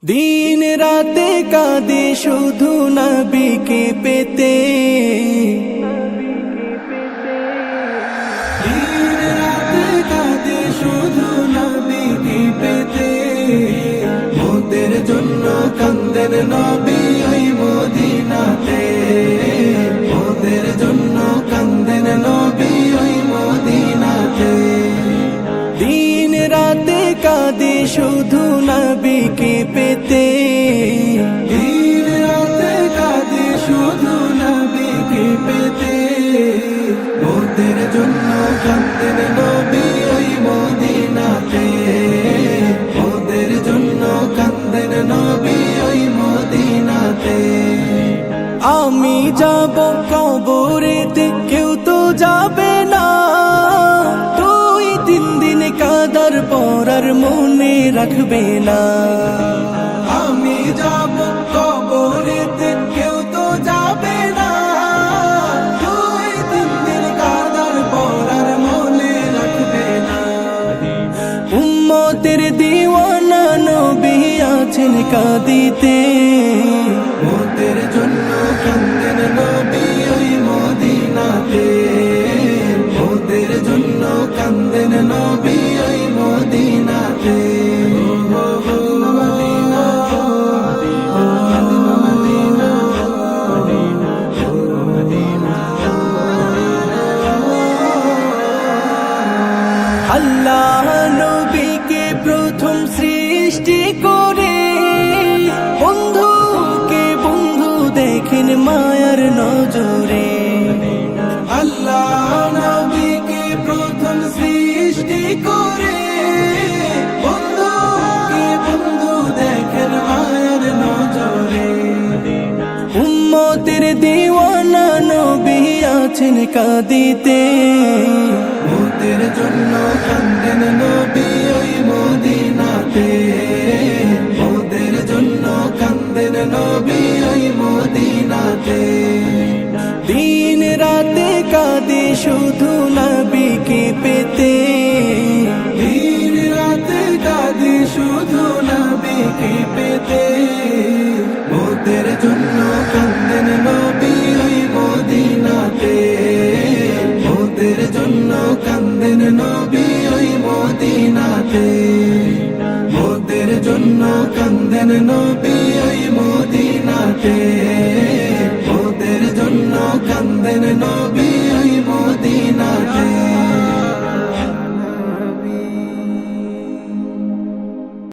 দিন রাতে কাঁদে শুধু নবীকে পেতে, দিন রাতে কাঁদে শুধু নবীকে পেতে। মোদের জন্য কান্দেন নবী ওই মদিনাতে, মোদের জন্য কান্দেন নবী ওই মদিনাতে। দিন রাতে কাঁদে শুধু নবীকে পেতে, দিন রাতে কাঁদে শুধু নবীকে পেতে। মোদের জন্য কান্দেন নবী ওই মদিনাতে, মোদের জন্য কান্দেন নবী ওই মদিনাতে। আমি যাব কবরেতে কেউ তো যাবে না, কাদার পর আর মনে রাখবে না। আমি যাব কবরেতে কেউ তো যাবে না, 2-3 দিন কাদার পর আর মনে রাখবে না। উম্মতের দিওয়ানা নবী আছেন কাঁদিতে, মোদের জন্য কান্দেন নবী ওই মদিনাতে, মোদের জন্য কান্দেন নবী ওই মদিনাতে। আল্লাহ নবীকে প্রথম সৃষ্টি করে, বন্ধুকে বন্ধু দেখেন মায়ার নজরে। আল্লাহ নবীকে প্রথম সৃষ্টি করে, বন্ধুকে বন্ধু দেখেন মায়ার নজরে। উম্মতের দিওয়ানা নবী আছেন কাঁদিতে, মোদের জন্য কান্দেন নবী ওই মদিনাতে, মোদের জন্য কান্দেন নবী ওই মদিনাতে। দিন রাতে কাঁদে শুধু নবীকে পেতে, দিন রাতে কাঁদে শুধু নবীকে পেতে। মোদের জন্য কান্দেন নবী ওই মদিনাতে, মোদের জন্য কান্দেন নবী ওই মদিনাতে, মোদের জন্য কান্দেন নবী ওই মদিনাতে, মোদের জন্য কান্দেন নবী